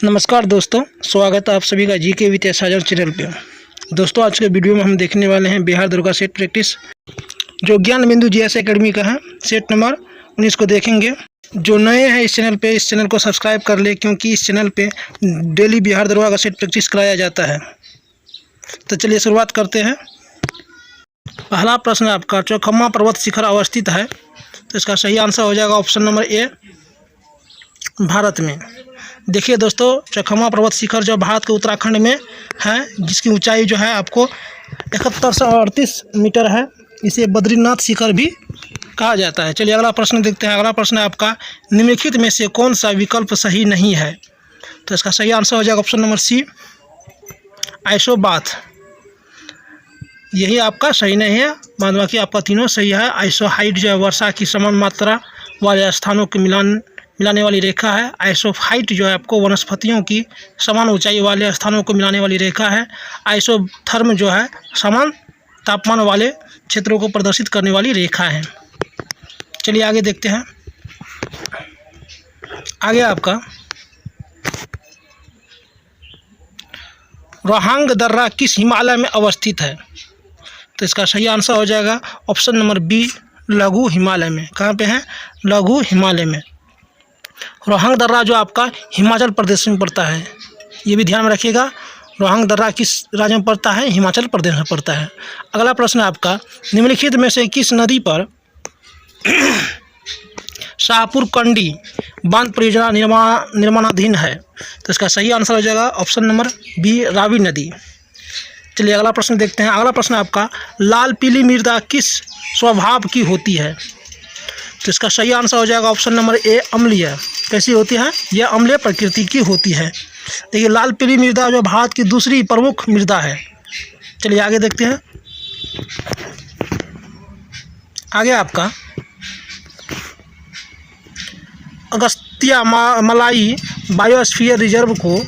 नमस्कार दोस्तों, स्वागत है आप सभी का जीके विद साजन चैनल पे। दोस्तों, आज के वीडियो में हम देखने वाले हैं बिहार दरोगा सेट प्रैक्टिस जो ज्ञान बिंदु जीएस एकेडमी का है। सेट नंबर 19 को देखेंगे। जो नए हैं इस चैनल को सब्सक्राइब कर ले, क्योंकि इस चैनल पे डेली बिहार दरोगा का सेट प्रैक्टिस कराया जाता है। तो चलिए शुरुआत करते हैं। पहला प्रश्न आपका, चौखम्मा पर्वत शिखर अवस्थित है, तो इसका सही आंसर हो जाएगा ऑप्शन नंबर ए, भारत में। देखिए दोस्तों, चौखम्मा पर्वत शिखर जो भारत के उत्तराखंड में है, जिसकी ऊंचाई जो है आपको 7138 मीटर है। इसे बद्रीनाथ शिखर भी कहा जाता है। चलिए अगला प्रश्न देखते हैं। अगला प्रश्न है आपका, निम्नलिखित में से कौन सा विकल्प सही नहीं है? तो इसका सही आंसर हो जाएगा ऑप्शन नंबर सी, आइसोबाथ। यही आपका सही नहीं है, बाद बाकी आपका तीनों सही है। आइसोहाइट जो है वर्षा की समान मात्रा वाले स्थानों के मिलाने वाली रेखा है। आइसोहाइट जो है आपको वनस्पतियों की समान ऊंचाई वाले स्थानों को मिलाने वाली रेखा है। आइसोथर्म जो है समान तापमान वाले क्षेत्रों को प्रदर्शित करने वाली रेखा है। चलिए आगे देखते हैं। आगे आपका रोहंग दर्रा किस हिमालय में अवस्थित है? तो इसका सही आंसर हो जाएगा ऑप्शन नंबर बी, लघु हिमालय में। कहाँ पे है? लघु हिमालय में। रोहंग दर्रा जो आपका हिमाचल प्रदेश में पड़ता है, ये भी ध्यान में रखिएगा। रोहंग दर्रा किस राज्य में पड़ता है? हिमाचल प्रदेश में पड़ता है। अगला प्रश्न आपका, निम्नलिखित में से किस नदी पर शाहपुर कंडी बांध परियोजना निर्माणाधीन है? तो इसका सही आंसर हो जाएगा ऑप्शन नंबर बी, रावी नदी। चलिए अगला प्रश्न देखते हैं। अगला प्रश्न आपका, लाल पीली मृदा किस स्वभाव की होती है? तो इसका सही आंसर हो जाएगा ऑप्शन नंबर ए, अम्लीय। कैसी होती है? यह अम्लीय प्रकृति की होती है। देखिए, लाल पीली मृदा जो भारत की दूसरी प्रमुख मृदा है। चलिए आगे देखते हैं। आगे आपका अगस्त्य मलाई बायोस्फीयर रिजर्व को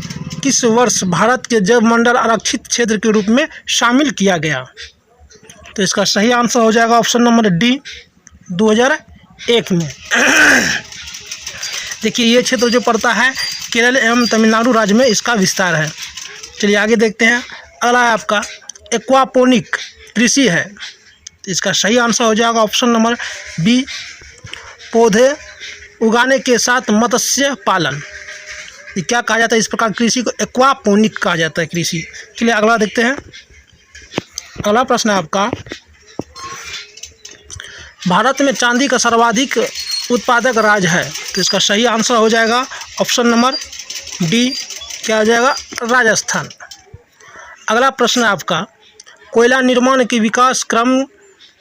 किस वर्ष भारत के जैव मंडल आरक्षित क्षेत्र के रूप में शामिल किया गया? तो इसका सही आंसर हो जाएगा ऑप्शन नंबर डी, 2001 में। देखिए, ये क्षेत्र जो पड़ता है केरल एवं तमिलनाडु राज्य में इसका विस्तार है। चलिए आगे देखते हैं। अगला है आपका एक्वापोनिक कृषि है, तो इसका सही आंसर हो जाएगा ऑप्शन नंबर बी, पौधे उगाने के साथ मत्स्य पालन। ये क्या कहा जाता है? इस प्रकार कृषि को एक्वापोनिक कहा जाता है कृषि। चलिए अगला देखते हैं। अगला प्रश्न है आपका, भारत में चांदी का सर्वाधिक उत्पादक राज्य है, तो इसका सही आंसर हो जाएगा ऑप्शन नंबर डी, क्या हो जाएगा? राजस्थान। अगला प्रश्न है आपका, कोयला निर्माण के विकास क्रम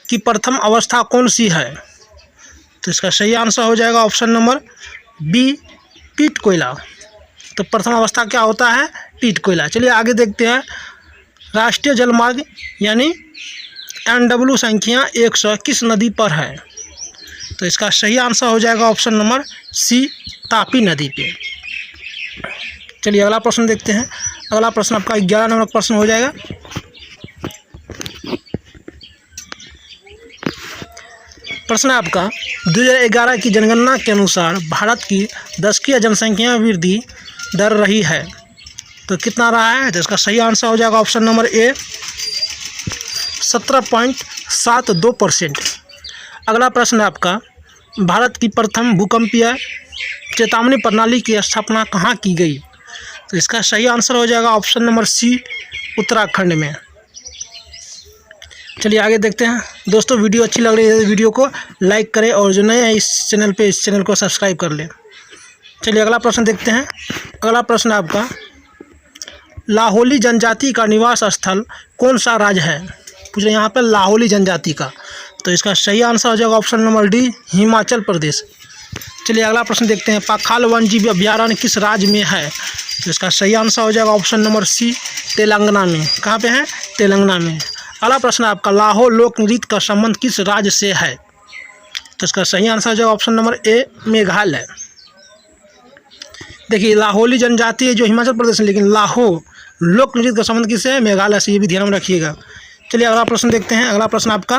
की प्रथम अवस्था कौन सी है? तो इसका सही आंसर हो जाएगा ऑप्शन नंबर बी, पीट कोयला। तो प्रथम अवस्था क्या होता है? पीट कोयला। चलिए आगे देखते हैं। राष्ट्रीय जलमार्ग यानी NW संख्या 100 किस नदी पर है? तो इसका सही आंसर हो जाएगा ऑप्शन नंबर सी, तापी नदी पे। चलिए अगला प्रश्न देखते हैं। अगला प्रश्न आपका 11 नंबर प्रश्न हो जाएगा। प्रश्न आपका, 2011 की जनगणना के अनुसार भारत की दशकीय जनसंख्या वृद्धि दर रही है, तो कितना रहा है? तो इसका सही आंसर हो जाएगा ऑप्शन नंबर ए, 17.72%। अगला प्रश्न है आपका, भारत की प्रथम भूकंपीय चेतावनी प्रणाली की स्थापना कहाँ की गई? तो इसका सही आंसर हो जाएगा ऑप्शन नंबर सी, उत्तराखंड में। चलिए आगे देखते हैं। दोस्तों, वीडियो अच्छी लग रही है तो वीडियो को लाइक करें, और जो नए हैं इस चैनल को सब्सक्राइब कर लें। चलिए अगला प्रश्न देखते हैं। अगला प्रश्न आपका, लाहौली जनजाति का निवास स्थल कौन सा राज्य है? पूछ रहे यहाँ पर लाहौली जनजाति का, तो इसका सही आंसर हो जाएगा option number D, Himachal Pradesh. चलिए अगला प्रश्न देखते हैं। पाखाल वन्यजीव अभयारण्य किस राज्य में है? तो इसका सही आंसर हो जाएगा ऑप्शन नंबर सी, तेलंगाना में। कहाँ पे है? तेलंगाना में। अगला प्रश्न आपका, लाहौल लोक नृत्य का संबंध किस राज्य से है? तो इसका सही आंसर हो जाएगा ऑप्शन नंबर ए, मेघालय। देखिए, लाहौली जनजाति जो हिमाचल प्रदेश है, लेकिन लाहौल लोक नृत्य का संबंध किससे है? मेघालय से। ये भी ध्यान में रखिएगा। चलिए अगला प्रश्न देखते हैं। अगला प्रश्न आपका,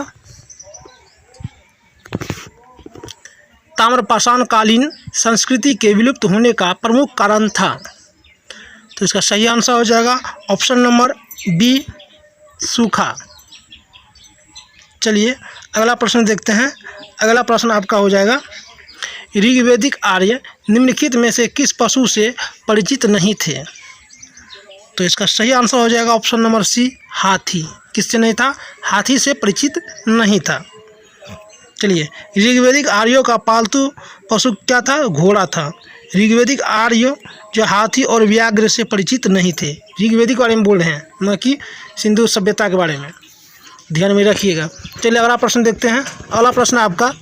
ताम्रपाषाण कालीन संस्कृति के विलुप्त होने का प्रमुख कारण था? तो इसका सही आंसर हो जाएगा ऑप्शन नंबर बी, सूखा। चलिए अगला प्रश्न देखते हैं। अगला प्रश्न आपका हो जाएगा, ऋग्वैदिक आर्य निम्नलिखित में से किस पशु से परिचित नहीं थे? तो इसका सही आंसर हो जाएगा ऑप्शन नंबर सी, हाथी। किससे नहीं था? हाथी से परिचित नहीं था। चलिए, ऋग्वैदिक आर्यों का पालतू पशु क्या था? घोड़ा था। ऋग्वैदिक आर्य जो हाथी और व्याघ्र से परिचित नहीं थे। ऋग्वैदिक बारे में बोल रहे हैं, न कि सिंधु सभ्यता के बारे में, ध्यान में रखिएगा। चलिए अगला प्रश्न देखते हैं। अगला प्रश्न आपका,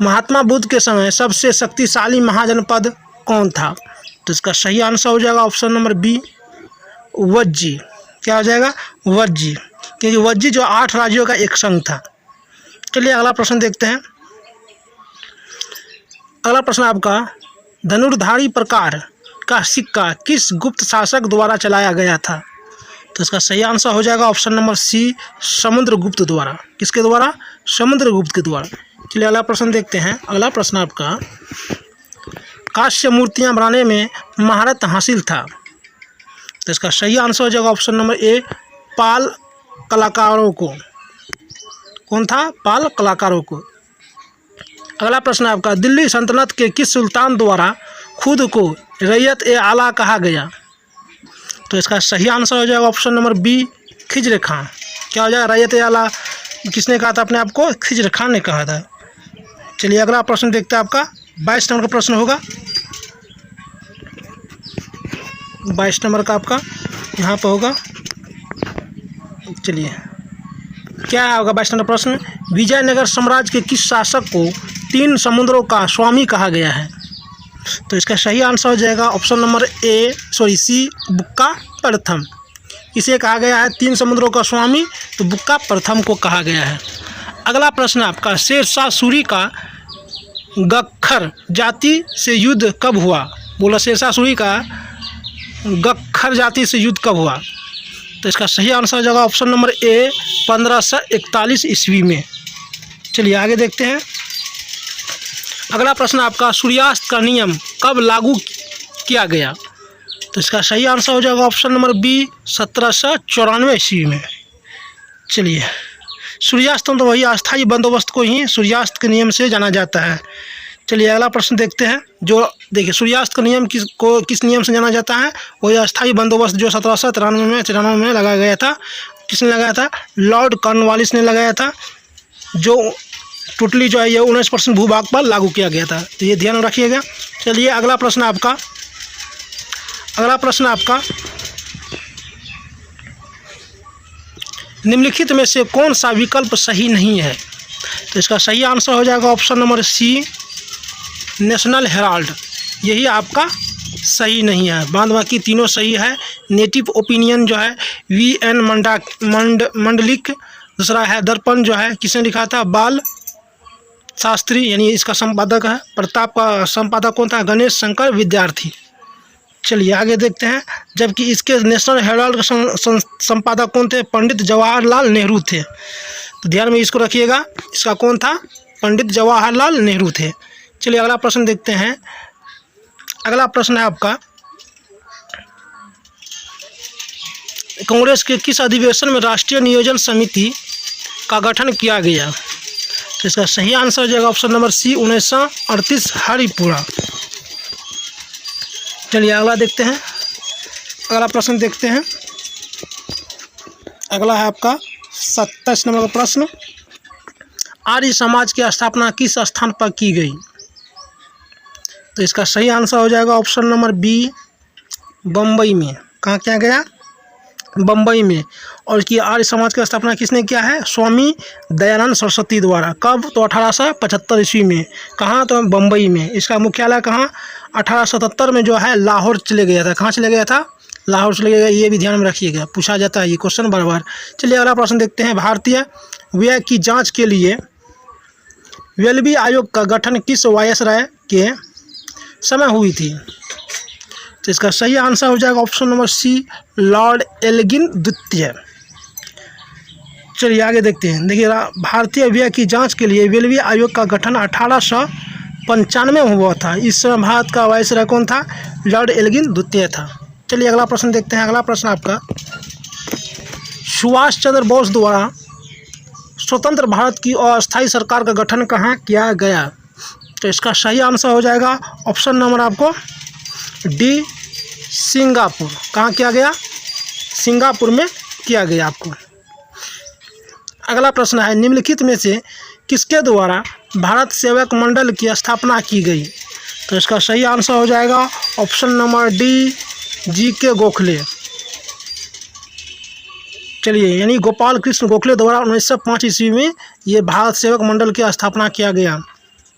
महात्मा बुद्ध के समय सबसे शक्तिशाली महाजनपद कौन था? तो इसका सही आंसर हो जाएगा ऑप्शन नंबर बी, वज्जी। क्या हो जाएगा? वज्जी, क्योंकि वज्जी जो 8 राज्यों का एक संघ था। चलिए अगला प्रश्न देखते हैं। अगला प्रश्न आपका, धनुर्धारी प्रकार का सिक्का किस गुप्त शासक द्वारा चलाया गया था? तो इसका सही आंसर हो जाएगा ऑप्शन नंबर सी, समुद्रगुप्त द्वारा। किसके द्वारा? समुद्रगुप्त के द्वारा। चलिए अगला प्रश्न देखते हैं। अगला प्रश्न आपका, कांस्य मूर्तियां बनाने में महारत हासिल था? तो इसका सही आंसर हो जाएगा ऑप्शन नंबर ए, पाल कलाकारों को। कौन था? पाल कलाकारों को। अगला प्रश्न आपका, दिल्ली सल्तनत के किस सुल्तान द्वारा खुद को रैयत ए आला कहा गया? तो इसका सही आंसर हो जाएगा ऑप्शन नंबर बी, खिज्र खां। क्या हो जाएगा? रैयत ए आला किसने कहा था अपने आप को? खिज्र खां ने कहा था। चलिए अगला प्रश्न देखते हैं। आपका 22 नंबर का प्रश्न होगा। 22 नंबर का आपका यहाँ पर होगा। चलिए क्या होगा 22 नंबर प्रश्न, विजयनगर साम्राज्य के किस शासक को 3 समुद्रों का स्वामी कहा गया है? तो इसका सही आंसर हो जाएगा ऑप्शन नंबर सी, बुक्का प्रथम। इसे कहा गया है 3 समुद्रों का स्वामी, तो बुक्का प्रथम को कहा गया है। अगला प्रश्न आपका, शेरशाह सूरी का गख्खर जाति से युद्ध कब हुआ? बोला शेरशाह सूरी का गख्खर जाति से युद्ध कब हुआ? तो इसका सही आंसर हो जाएगा ऑप्शन नंबर ए, 1541 ईस्वी में। चलिए आगे देखते हैं। अगला प्रश्न आपका, सूर्यास्त का नियम कब लागू किया गया? तो इसका सही आंसर हो जाएगा ऑप्शन नंबर बी, 1794 ईस्वी में। चलिए, सूर्यास्त तो वही अस्थायी बंदोबस्त को ही सूर्यास्त के नियम से जाना जाता है। चलिए अगला प्रश्न देखते हैं। जो देखिए, सूर्यास्त का नियम किस नियम से जाना जाता है? वही अस्थायी बंदोबस्त जो 1793 में लगाया गया था। किसने लगाया था? लॉर्ड कॉर्नवालिस ने लगाया था, जो टोटली जो है ये 19% भूभाग पर लागू किया गया था। तो ये ध्यान रखिएगा। चलिए अगला प्रश्न आपका, निम्नलिखित में से कौन सा विकल्प सही नहीं है? तो इसका सही आंसर हो जाएगा option number C, National Herald. यही आपका सही नहीं है, बाद बाकी तीनों सही है। नेटिव ओपिनियन जो है VN मंडलिक। दूसरा है दर्पण, जो है किसने लिखा था? बाल शास्त्री, यानी इसका संपादक है। प्रताप का संपादक कौन था? गणेश शंकर विद्यार्थी। चलिए आगे देखते हैं। जबकि इसके नेशनल हेराल्ड का संपादक कौन थे? पंडित जवाहरलाल नेहरू थे। तो ध्यान में इसको रखिएगा, इसका कौन था? पंडित जवाहरलाल नेहरू थे। चलिए अगला प्रश्न देखते हैं। अगला प्रश्न है आपका, कांग्रेस के किस अधिवेशन में राष्ट्रीय नियोजन समिति का गठन किया गया? तो इसका सही आंसर हो जाएगा ऑप्शन नंबर सी, 1938 हरिपुरा। चलिए अगला देखते हैं। अगला प्रश्न देखते हैं। अगला है आपका 27 नंबर का प्रश्न, आर्य समाज की स्थापना किस स्थान पर की गई? तो इसका सही आंसर हो जाएगा ऑप्शन नंबर बी, बम्बई में। कहाँ किया गया? बम्बई में। और इसकी आर्य समाज की स्थापना किसने किया है? स्वामी दयानंद सरस्वती द्वारा। कब? तो 1875 ईस्वी में। कहाँ? तो बम्बई में। इसका मुख्यालय कहाँ? 1877 में जो है लाहौर चले गया था। कहाँ चले गया था? लाहौर चले गया। ये भी ध्यान में रखिएगा, पूछा जाता है ये क्वेश्चन बार बार। चलिए अगला प्रश्न देखते हैं। भारतीय व्यय की जाँच के लिए वेल्बी आयोग का गठन किस वायसराय के समय हुई थी? तो इसका सही आंसर हो जाएगा option number C, Lord Elgin द्वितीय। चलिए आगे देखते हैं। देखिए, भारतीय व्यय की जांच के लिए वेल्बी आयोग का गठन 95 में हुआ था। इस समय भारत का वायसराय कौन था? लॉर्ड एल्गिन द्वितीय था। चलिए अगला प्रश्न देखते हैं। अगला प्रश्न आपका, सुभाष चंद्र बोस द्वारा स्वतंत्र भारत की अस्थायी सरकार का गठन कहाँ किया गया? तो इसका सही आंसर हो जाएगा ऑप्शन नंबर आपको डी, सिंगापुर। कहाँ किया गया? सिंगापुर में किया गया आपको। अगला प्रश्न है, निम्नलिखित में से किसके द्वारा भारत सेवक मंडल की स्थापना की गई? तो इसका सही आंसर हो जाएगा option number D, GK. Gokhale. चलिए, यानी गोपाल कृष्ण गोखले द्वारा 1905 ईस्वी में ये भारत सेवक मंडल की स्थापना किया गया।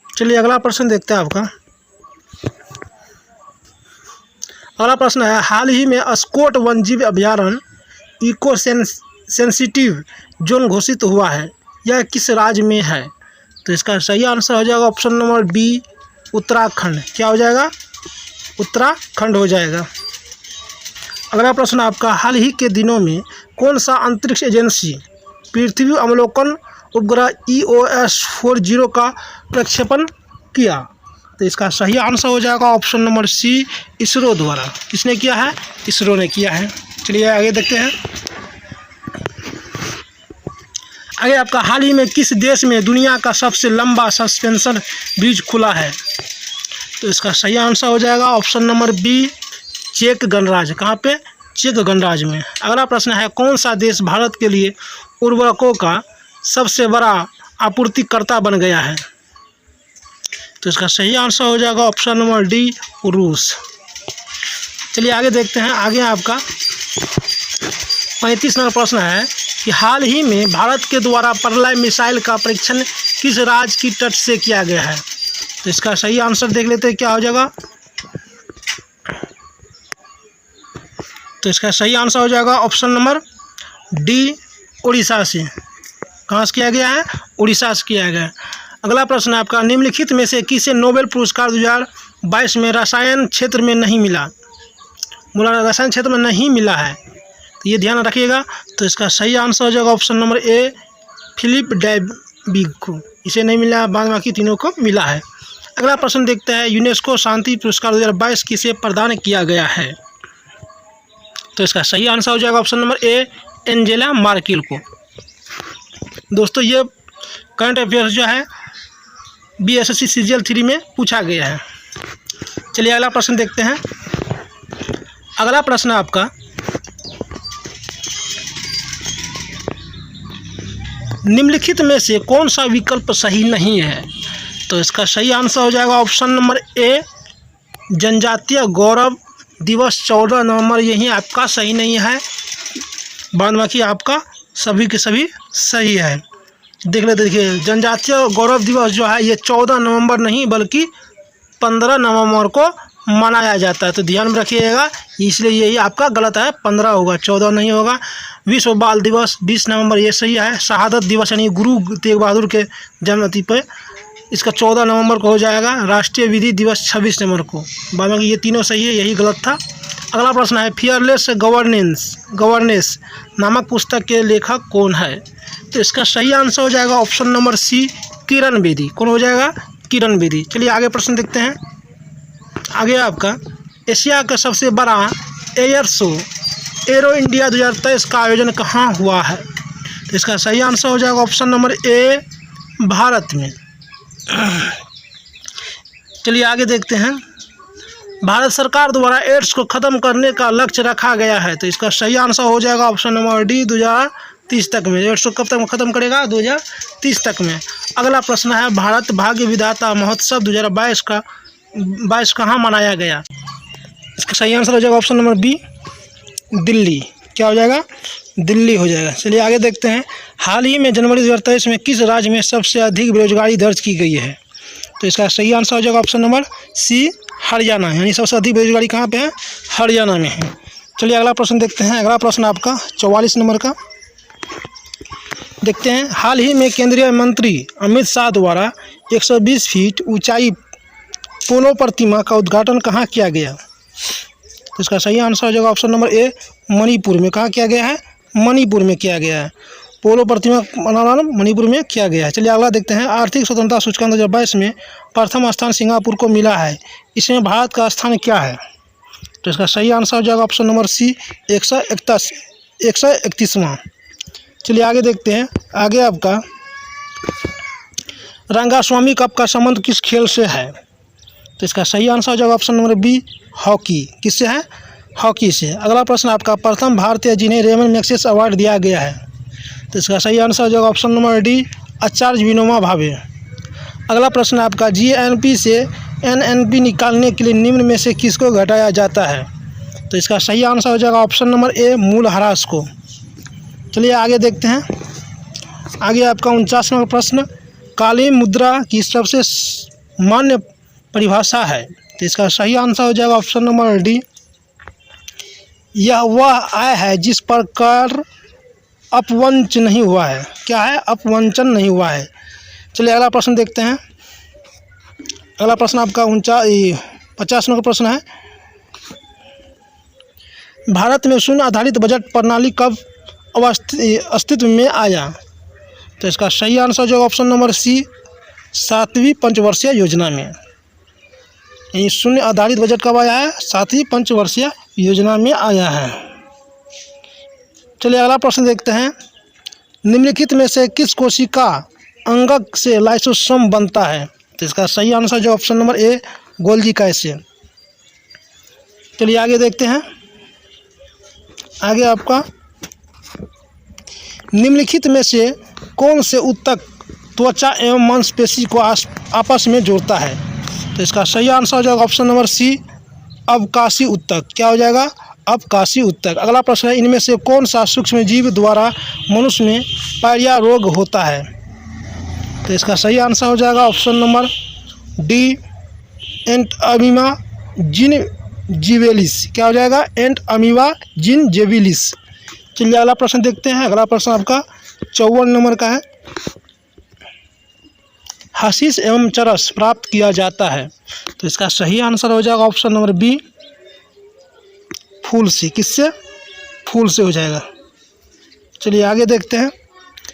चलिए अगला प्रश्न देखते हैं आपका। अगला प्रश्न है, हाल ही में अस्कोट वन्यजीव अभयारण्य इको सेंसिटिव जोन घोषित हुआ है, यह किस राज्य में है? तो इसका सही आंसर हो जाएगा ऑप्शन नंबर बी, उत्तराखंड। क्या हो जाएगा? उत्तराखंड हो जाएगा। अगला प्रश्न आपका, हाल ही के दिनों में कौन सा अंतरिक्ष एजेंसी पृथ्वी अवलोकन उपग्रह EOS-40 का प्रक्षेपण किया? तो इसका सही आंसर हो जाएगा ऑप्शन नंबर सी, इसरो द्वारा। किसने किया है? इसरो ने किया है। चलिए आगे देखते हैं। आगे आपका, हाल ही में किस देश में दुनिया का सबसे लंबा सस्पेंशन ब्रिज खुला है? तो इसका सही आंसर हो जाएगा ऑप्शन नंबर बी, चेक गणराज्य। कहाँ पे? चेक गणराज्य में। अगला प्रश्न है, कौन सा देश भारत के लिए उर्वरकों का सबसे बड़ा आपूर्तिकर्ता बन गया है? तो इसका सही आंसर हो जाएगा ऑप्शन नंबर डी, रूस। चलिए आगे देखते हैं। आगे आपका 35 नंबर प्रश्न है कि हाल ही में भारत के द्वारा प्रलय मिसाइल का परीक्षण किस राज्य की तट से किया गया है? तो इसका सही आंसर देख लेते हैं, क्या हो जाएगा? तो इसका सही आंसर हो जाएगा ऑप्शन नंबर डी, उड़ीसा से। कहाँ से किया गया है? उड़ीसा से किया गया है। अगला प्रश्न आपका, निम्नलिखित में से किसे नोबेल पुरस्कार 2022 में रसायन क्षेत्र में नहीं मिला? रसायन क्षेत्र में नहीं मिला है, तो ये ध्यान रखिएगा। तो इसका सही आंसर हो जाएगा ऑप्शन नंबर ए, फिलिप डैविग को। इसे नहीं मिला, बाद बाकी तीनों को मिला है। अगला प्रश्न देखते हैं, यूनेस्को शांति पुरस्कार 2022 किसे प्रदान किया गया है? तो इसका सही आंसर हो जाएगा option number A, Angela Merkel को। दोस्तों, ये करंट अफेयर्स जो है BSSC CGL 3 में पूछा गया है। चलिए अगला प्रश्न देखते हैं। अगला प्रश्न आपका, निम्नलिखित में से कौन सा विकल्प सही नहीं है? तो इसका सही आंसर हो जाएगा ऑप्शन नंबर ए, जनजातीय गौरव दिवस 14 नवंबर, यही आपका सही नहीं है। बाद बाकी आपका सभी के सभी सही है। देख लेते, देखिए, जनजातीय गौरव दिवस जो है ये 14 नवंबर नहीं बल्कि 15 नवंबर को मनाया जाता है, तो ध्यान में रखिएगा। इसलिए यही आपका गलत है, 15 होगा, 14 नहीं होगा। विश्व बाल दिवस 20 नवंबर, ये सही है। शहादत दिवस यानी गुरु तेग बहादुर के जन्मतिथि पर, इसका 14 नवंबर को हो जाएगा। राष्ट्रीय विधि दिवस 26 नवंबर को। बाद में ये तीनों सही है, यही गलत था। अगला प्रश्न है, फियरलेस गवर्नेंस नामक पुस्तक के लेखक कौन है? तो इसका सही आंसर हो जाएगा ऑप्शन नंबर सी, किरण बेदी। कौन हो जाएगा? किरण बेदी। चलिए आगे प्रश्न देखते हैं। आगे आपका, एशिया का सबसे बड़ा एयर शो एरो इंडिया 2023 का आयोजन कहाँ हुआ है? तो इसका सही आंसर हो जाएगा ऑप्शन नंबर ए, भारत में। चलिए आगे देखते हैं। भारत सरकार द्वारा एड्स को ख़त्म करने का लक्ष्य रखा गया है, तो इसका सही आंसर हो जाएगा ऑप्शन नंबर डी, 2030 तक में। एड्स को कब तक ख़त्म करेगा? 2030 तक में। अगला प्रश्न है, भारत भाग्य विधाता महोत्सव 2022 कहाँ मनाया गया? इसका सही आंसर हो जाएगा ऑप्शन नंबर बी, दिल्ली। क्या हो जाएगा? दिल्ली हो जाएगा। चलिए आगे देखते हैं। हाल ही में जनवरी 2023 में किस राज्य में सबसे अधिक बेरोजगारी दर्ज की गई है? तो इसका सही आंसर हो जाएगा ऑप्शन नंबर सी, हरियाणा। यानी सबसे अधिक बेरोजगारी कहाँ पे है? हरियाणा में है। चलिए अगला प्रश्न देखते हैं। अगला प्रश्न आपका 44 नंबर का देखते हैं। हाल ही में केंद्रीय मंत्री अमित शाह द्वारा 120 फीट ऊंचाई पोलो प्रतिमा का उद्घाटन कहाँ किया गया? तो इसका सही आंसर हो जाएगा ऑप्शन नंबर ए, मणिपुर में। कहाँ किया गया है? मणिपुर में किया गया है। पोलो प्रतिमा बनाना मणिपुर में किया गया है। चलिए अगला देखते हैं। आर्थिक स्वतंत्रता सूचकांक 2022 में प्रथम स्थान सिंगापुर को मिला है, इसमें भारत का स्थान क्या है? तो इसका सही आंसर हो जाएगा ऑप्शन नंबर सी 131वां। चलिए आगे देखते हैं। आगे आपका रंगास्वामी कप का संबंध किस खेल से है? तो इसका सही आंसर हो जाएगा ऑप्शन नंबर बी हॉकी। किससे है? हॉकी से। अगला प्रश्न आपका प्रथम भारतीय जिन्हें रेमन मैग्सेसे अवार्ड दिया गया है? तो इसका सही आंसर हो जाएगा ऑप्शन नंबर डी आचार्य विनोबा भावे। अगला प्रश्न आपका जीएनपी से एनएनपी निकालने के लिए निम्न में से किसको घटाया जाता है? तो इसका सही आंसर हो जाएगा ऑप्शन नंबर ए मूलह्रास को। चलिए आगे देखते हैं। आगे आपका 49 नंबर प्रश्न काली मुद्रा की सबसे मान्य परिभाषा है? तो इसका सही आंसर हो जाएगा ऑप्शन नंबर डी यह वह आय है जिस पर कर अपवंच नहीं हुआ है। क्या है? अपवंचन नहीं हुआ है। चलिए अगला प्रश्न देखते हैं। अगला प्रश्न आपका 50 नंबर प्रश्न है भारत में शून्य आधारित बजट प्रणाली कब अस्तित्व में आया? तो इसका सही आंसर जो ऑप्शन नंबर सी 7वीं पंचवर्षीय योजना में। ये शून्य आधारित बजट कब आया है? 7वीं पंचवर्षीय योजना में आया है। चलिए अगला प्रश्न देखते हैं। निम्नलिखित में से किस कोशिका अंगक से लाइसोसोम बनता है? तो इसका सही आंसर जो ऑप्शन नंबर ए गोल्गी कैसे। चलिए आगे देखते हैं। आगे आपका निम्नलिखित में से कौन से ऊतक त्वचा एवं मांसपेशी को आपस में जोड़ता है? तो इसका सही आंसर हो जाएगा ऑप्शन नंबर सी अवकाशी ऊतक। क्या हो जाएगा? अवकाशी ऊतक। अगला प्रश्न है इनमें से कौन सा सूक्ष्म जीव द्वारा मनुष्य में पायरिया रोग होता है? तो इसका सही आंसर हो जाएगा ऑप्शन नंबर डी एंट अमीबा जिंजिविलिस। क्या हो जाएगा? एंट अमीबा जिंजिविलिस। चलिए अगला प्रश्न देखते हैं। अगला प्रश्न आपका 54 नंबर का है हशीश एवं चरस प्राप्त किया जाता है? तो इसका सही आंसर हो जाएगा ऑप्शन नंबर बी फूल से। किससे? फूल से हो जाएगा। चलिए आगे देखते हैं।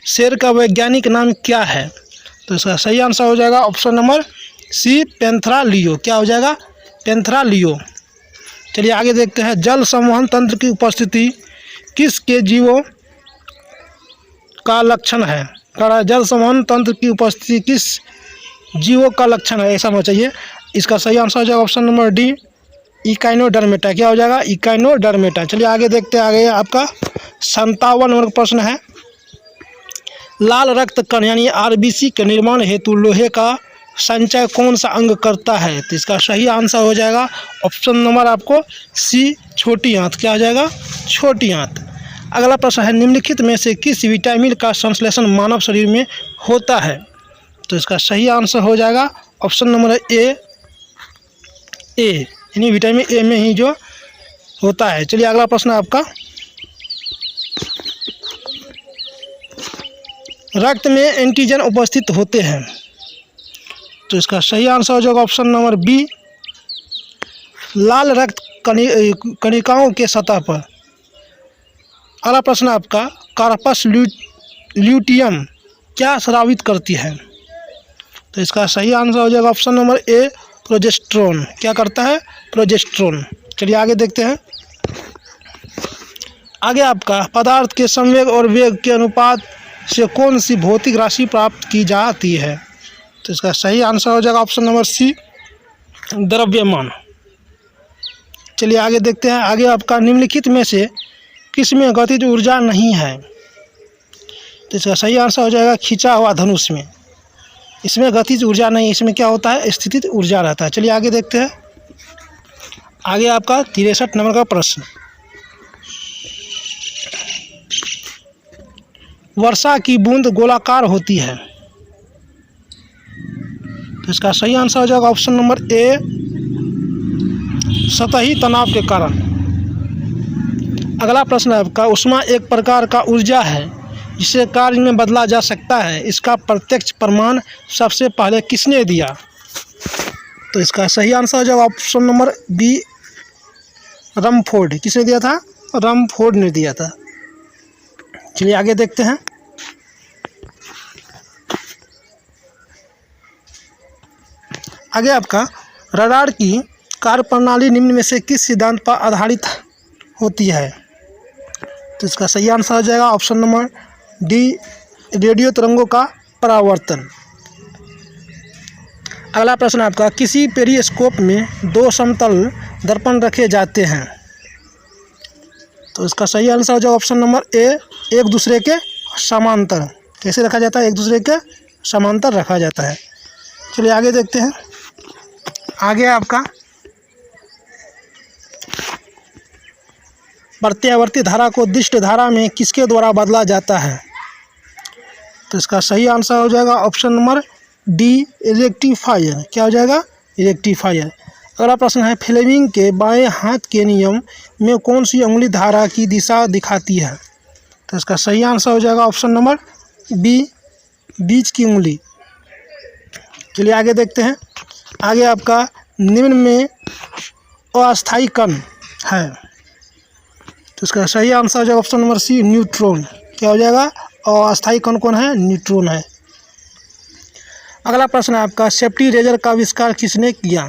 शेर का वैज्ञानिक नाम क्या है? तो इसका सही आंसर हो जाएगा option number C Panthera leo. क्या हो जाएगा? Panthera leo. चलिए आगे देखते हैं। जल संवहन तंत्र की उपस्थिति किसके जीवों का लक्षण है? जल संवहन तंत्र की उपस्थिति किस जीवों का लक्षण है? ऐसा होना चाहिए। इसका सही आंसर हो जाएगा ऑप्शन नंबर डी इकाइनोडर्मेटा। क्या हो जाएगा? इकाइनोडर्मेटा। चलिए आगे देखते हैं। आगे आपका 57 नंबर प्रश्न है लाल रक्त कण यानी आरबीसी के निर्माण हेतु लोहे का संचय कौन सा अंग करता है? तो इसका सही आंसर हो जाएगा ऑप्शन नंबर आपको सी छोटी आंत। क्या हो जाएगा? छोटी आंत। अगला प्रश्न है निम्नलिखित में से किस विटामिन का संश्लेषण मानव शरीर में होता है? तो इसका सही आंसर हो जाएगा ऑप्शन नंबर ए यानी विटामिन ए में ही जो होता है। चलिए अगला प्रश्न आपका रक्त में एंटीजन उपस्थित होते हैं? तो इसका सही आंसर हो जाएगा ऑप्शन नंबर बी लाल रक्त कणिकाओं के सतह पर। अगला प्रश्न आपका कार्पस ल्यूटियम क्या स्रावित करती है? तो इसका सही आंसर हो जाएगा ऑप्शन नंबर ए प्रोजेस्टेरोन। क्या करता है? प्रोजेस्टेरोन। चलिए आगे देखते हैं। आगे आपका पदार्थ के संवेग और वेग के अनुपात से कौन सी भौतिक राशि प्राप्त की जाती है? तो इसका सही आंसर हो जाएगा ऑप्शन नंबर सी द्रव्यमान। चलिए आगे देखते हैं। आगे आपका निम्नलिखित में से किसमें गतिज ऊर्जा नहीं है? तो इसका सही आंसर हो जाएगा खिंचा हुआ धनुष में। इसमें गतिज ऊर्जा नहीं, इसमें क्या होता है? स्थितिज ऊर्जा रहता है। चलिए आगे देखते हैं। आगे आपका 63 नंबर का प्रश्न वर्षा की बूंद गोलाकार होती है? तो इसका सही आंसर हो जाएगा ऑप्शन नंबर ए सतही तनाव के कारण। अगला प्रश्न आपका ऊष्मा एक प्रकार का ऊर्जा है जिसे कार्य में बदला जा सकता है, इसका प्रत्यक्ष प्रमाण सबसे पहले किसने दिया? तो इसका सही आंसर हो जाएगा ऑप्शन नंबर बी रमफोर्ड। किसने दिया था? रमफोर्ड ने दिया था। चलिए आगे देखते हैं। आगे आपका रडार की कार्यप्रणाली निम्न में से किस सिद्धांत पर आधारित होती है? तो इसका सही आंसर हो जाएगा ऑप्शन नंबर डी, रेडियो तरंगों का परावर्तन। अगला प्रश्न आपका, किसी पेरिस्कोप में 2 समतल दर्पण रखे जाते हैं? तो इसका सही आंसर हो जाएगा ऑप्शन नंबर ए, एक दूसरे के समांतर। कैसे रखा जाता है? एक दूसरे के समांतर रखा जाता है। चलिए आगे देखते हैं। आगे आपका प्रत्यावर्ती धारा को दिष्ट धारा में किसके द्वारा बदला जाता है? तो इसका सही आंसर हो जाएगा ऑप्शन नंबर डी, रेक्टिफायर। क्या हो जाएगा? रेक्टिफायर। अगला प्रश्न है, फ्लेमिंग के बाएं हाथ के नियम में कौन सी उंगली धारा की दिशा दिखाती है? तो इसका सही आंसर हो जाएगा ऑप्शन नंबर बी, बीच की उंगली। चलिए आगे देखते हैं। आगे आपका निम्न में अस्थायी कण है? तो इसका सही आंसर हो जाएगा ऑप्शन नंबर सी, न्यूट्रॉन। क्या हो जाएगा? अस्थायी कण कौन है? न्यूट्रॉन है। अगला प्रश्न है आपका, सेफ्टी रेजर का आविष्कार किसने किया?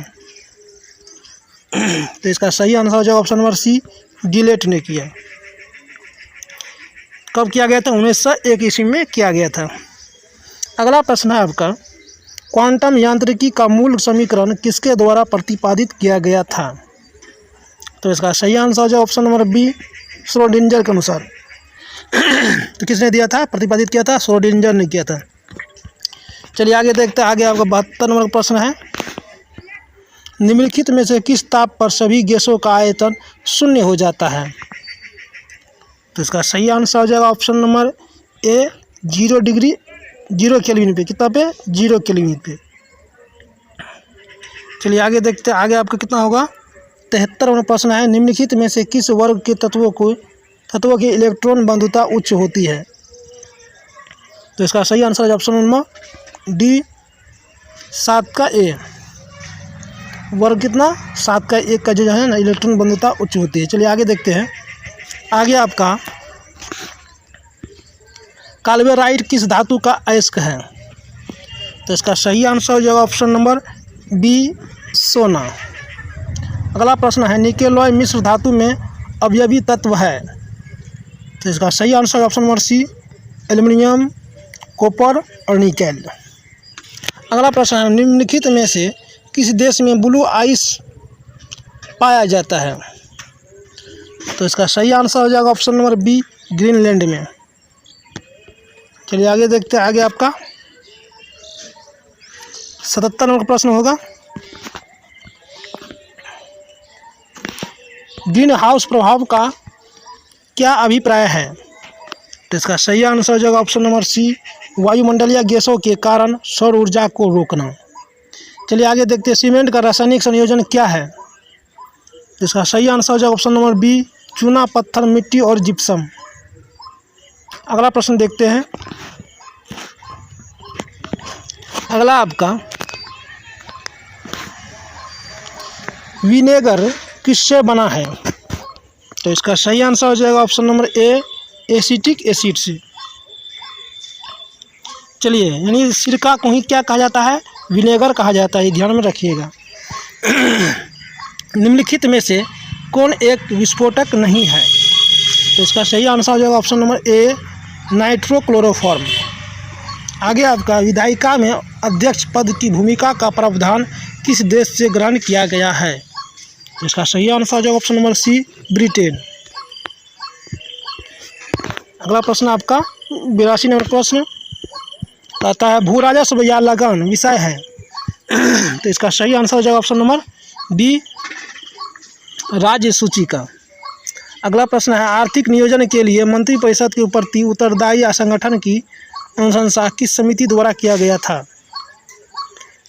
तो इसका सही आंसर हो जाएगा ऑप्शन नंबर सी, गिलेट ने किया। कब किया गया था? 1901 ईस्वी में किया गया था। अगला प्रश्न है आपका, क्वांटम यांत्रिकी का मूल समीकरण किसके द्वारा प्रतिपादित किया गया था? तो इसका सही आंसर हो जाएगा ऑप्शन नंबर बी, श्रोडिंगर के अनुसार। तो किसने दिया था? प्रतिपादित किया था? श्रोडिंगर ने किया था। चलिए आगे देखते हैं। आगे आपका 72 नंबर का प्रश्न है, निम्नलिखित में से किस ताप पर सभी गैसों का आयतन शून्य हो जाता है? तो इसका सही आंसर हो जाएगा ऑप्शन नंबर ए, 0 डिग्री 0 केल्विन पे। कितना पे? 0 केल्विन पे। चलिए आगे देखते हैं। आगे आपका कितना होगा? 73 नंबर प्रश्न है, निम्नलिखित में से किस वर्ग के तत्वों की इलेक्ट्रॉन बंधुता उच्च होती है? तो इसका सही आंसर है ऑप्शन नंबर डी, 7 का ए। वर्ग कितना? 7 का 1 का जो है ना इलेक्ट्रॉन बंधुता उच्च होती है। चलिए आगे देखते हैं। आगे आपका काल्वेराइट किस धातु का अयस्क है? तो इसका सही आंसर हो जाएगा ऑप्शन नंबर बी, सोना। अगला प्रश्न है, निकेलॉय मिश्र धातु में अवयवी तत्व है? तो इसका सही answer option number C, aluminium, copper और निकेल। अगला प्रश्न है, निम्नलिखित में से किस देश में ब्लू आइस पाया जाता है? तो इसका सही आंसर हो जाएगा ऑप्शन नंबर बी, ग्रीनलैंड में। चलिए आगे देखते हैं। आगे आपका 77 नंबर का प्रश्न होगा, ग्रीन हाउस प्रभाव का क्या अभिप्राय है? तो इसका सही आंसर हो जाएगा ऑप्शन नंबर सी, वायुमंडलीय गैसों के कारण सौर ऊर्जा को रोकना। चलिए आगे देखते हैं, सीमेंट का रासायनिक संयोजन क्या है? इसका सही आंसर हो जाएगा ऑप्शन नंबर बी, चूना, पत्थर, मिट्टी और जिप्सम। अगला प्रश्न देखते हैं। अगला आपका, विनेगर किससे बना है? तो इसका सही आंसर हो जाएगा ऑप्शन नंबर ए, एसिटिक एसिड से। चलिए, यानी सिरका को ही क्या कहा जाता है? विनेगर कहा जाता है, ध्यान में रखिएगा। निम्नलिखित में से कौन एक विस्फोटक नहीं है? तो इसका सही आंसर हो जाएगा ऑप्शन नंबर ए, नाइट्रोक्लोरोफॉर्म। आगे आपका, विधायिका में अध्यक्ष पद की भूमिका का प्रावधान किस देश से ग्रहण किया गया है? तो इसका सही आंसर हो जाएगा ऑप्शन नंबर सी, ब्रिटेन। अगला प्रश्न आपका 82 नंबर प्रश्न कहता है, भू राजस्व या लगान विषय है? तो इसका सही आंसर हो जाएगा ऑप्शन नंबर डी, राज्य सूची का। अगला प्रश्न है, आर्थिक नियोजन के लिए मंत्रिपरिषद के प्रति उत्तरदायी संगठन की अनुशंसा किस समिति द्वारा किया गया था?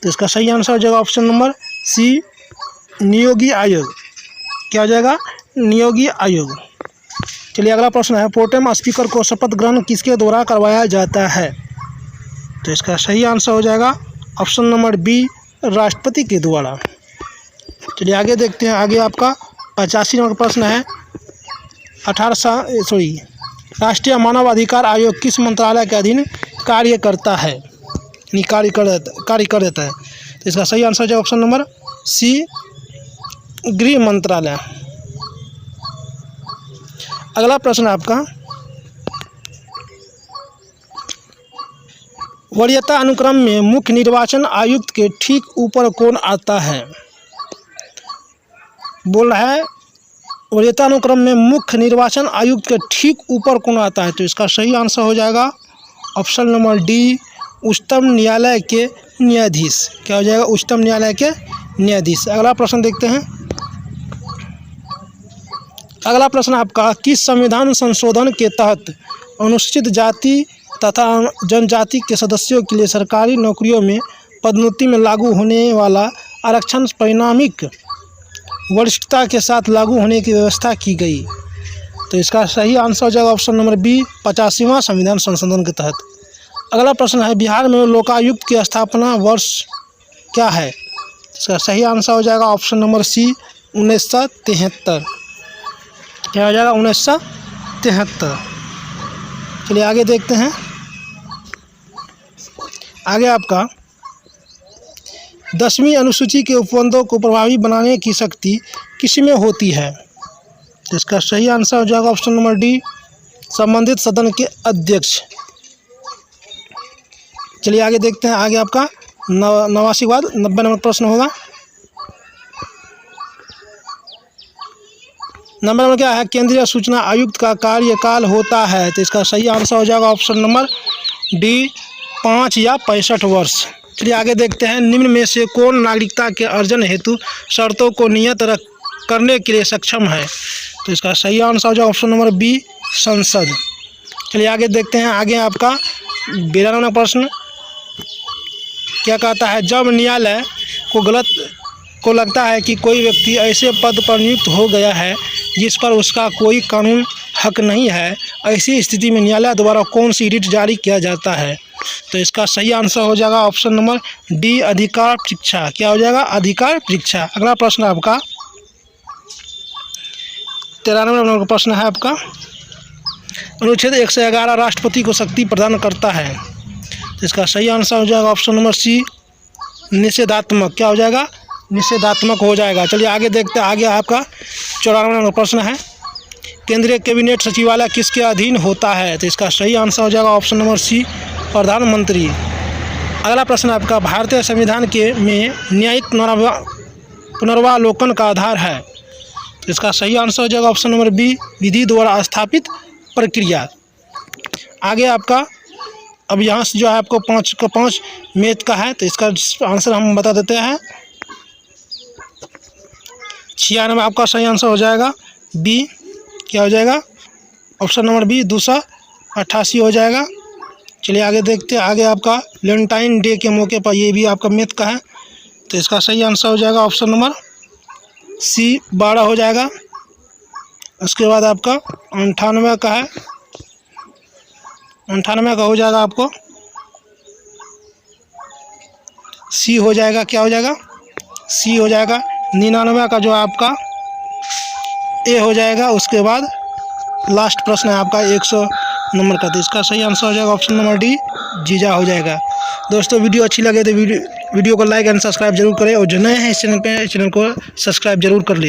तो इसका सही आंसर हो जाएगा ऑप्शन नंबर सी, नियोगी आयोग। क्या हो जाएगा? नियोगी आयोग। चलिए अगला प्रश्न है, प्रोटेम स्पीकर को शपथ ग्रहण किसके द्वारा करवाया जाता है? तो इसका सही आंसर हो जाएगा ऑप्शन नंबर बी, राष्ट्रपति के द्वारा। चलिए आगे देखते हैं। आगे आपका 85 नंबर प्रश्न है, राष्ट्रीय मानव अधिकार आयोग किस मंत्रालय के अधीन कार्य करता है? कार्य कर देता है। तो तो इसका सही आंसर हो जाएगा ऑप्शन नंबर सी, गृह मंत्रालय। अगला प्रश्न आपका, वरीयता अनुक्रम में मुख्य निर्वाचन आयुक्त के ठीक ऊपर कौन आता है? बोल रहा है वरीयता अनुक्रम में मुख्य निर्वाचन आयुक्त के ठीक ऊपर कौन आता है? तो इसका सही आंसर हो जाएगा ऑप्शन नंबर डी, उच्चतम न्यायालय के न्यायाधीश। क्या हो जाएगा? उच्चतम न्यायालय के न्यायाधीश। अगला प्रश्न देखते हैं। अगला प्रश्न आपका, किस संविधान संशोधन के तहत अनुसूचित जाति तथा जनजाति के सदस्यों के लिए सरकारी नौकरियों में पदोन्नति में लागू होने वाला आरक्षण परिणामिक वरिष्ठता के साथ लागू होने की व्यवस्था की गई? तो इसका सही आंसर हो जाएगा ऑप्शन नंबर बी, 85वां संविधान संशोधन के तहत। अगला प्रश्न है, बिहार में लोकायुक्त की स्थापना वर्ष क्या है? इसका सही आंसर हो जाएगा ऑप्शन नंबर सी, 1973। क्या हो जाएगा? 1973। चलिए आगे देखते हैं। आगे आपका 10वीं अनुसूची के उपबंधों को प्रभावी बनाने की शक्ति किसमें होती है? तो इसका सही आंसर हो जाएगा ऑप्शन नंबर डी, संबंधित सदन के अध्यक्ष। चलिए आगे देखते हैं। आगे आपका 89 के बाद 90 नंबर प्रश्न होगा। 90 नंबर क्या है? केंद्रीय सूचना आयुक्त का कार्यकाल होता है? तो इसका सही आंसर हो जाएगा ऑप्शन नंबर डी, 5 या 65 वर्ष। चलिए आगे देखते हैं। निम्न में से कौन नागरिकता के अर्जन हेतु शर्तों को नियत करने के लिए सक्षम है? तो इसका सही आंसर हो जाएगा ऑप्शन नंबर बी, संसद। चलिए आगे देखते हैं। आगे आपका 92 नंबर प्रश्न क्या कहता है? जब न्यायालय को लगता है कि कोई व्यक्ति ऐसे पद पर नियुक्त हो गया है जिस पर उसका कोई कानून हक नहीं है, ऐसी स्थिति में न्यायालय द्वारा कौन सी रिट जारी किया जाता है? तो इसका सही आंसर हो जाएगा ऑप्शन नंबर डी, अधिकार परीक्षा। क्या हो जाएगा? अधिकार परीक्षा। अगला प्रश्न आपका 93 नंबर का प्रश्न है आपका, अनुच्छेद 111 राष्ट्रपति को शक्ति प्रदान करता है? तो इसका सही आंसर हो जाएगा ऑप्शन नंबर सी, निषेधात्मक। क्या हो जाएगा? निषेधात्मक हो जाएगा। चलिए आगे देखते हैं। आगे आपका 94 नंबर प्रश्न है, केंद्रीय कैबिनेट सचिवालय किसके अधीन होता है? तो इसका सही आंसर हो जाएगा ऑप्शन नंबर सी, प्रधानमंत्री। अगला प्रश्न आपका, भारतीय संविधान में न्यायिक पुनर्वालोकन का आधार है? तो इसका सही आंसर हो जाएगा ऑप्शन नंबर बी, विधि द्वारा स्थापित प्रक्रिया। आगे आपका अब यहाँ से जो है आपको 5 का 5 मैथ का है, तो इसका आंसर हम बता देते हैं। 96 आपका सही आंसर हो जाएगा बी। क्या हो जाएगा? ऑप्शन नंबर बी, 288 हो जाएगा। चलिए आगे देखते हैं। आगे आपका वैलेंटाइन डे के मौके पर ये भी आपका मैथ का है, तो इसका सही आंसर हो जाएगा ऑप्शन नंबर सी, 12 हो जाएगा। उसके बाद आपका 98 का है, 98 का हो जाएगा आपको सी हो जाएगा। क्या हो जाएगा? सी हो जाएगा। 99 का जो आपका ए हो जाएगा। उसके बाद लास्ट प्रश्न है आपका 100 नंबर का, तो इसका सही आंसर हो जाएगा ऑप्शन नंबर डी, जीजा हो जाएगा। दोस्तों वीडियो अच्छी लगे तो वीडियो को लाइक एंड सब्सक्राइब जरूर करें, और जो नए हैं इस चैनल पे, चैनल को सब्सक्राइब जरूर कर लिए।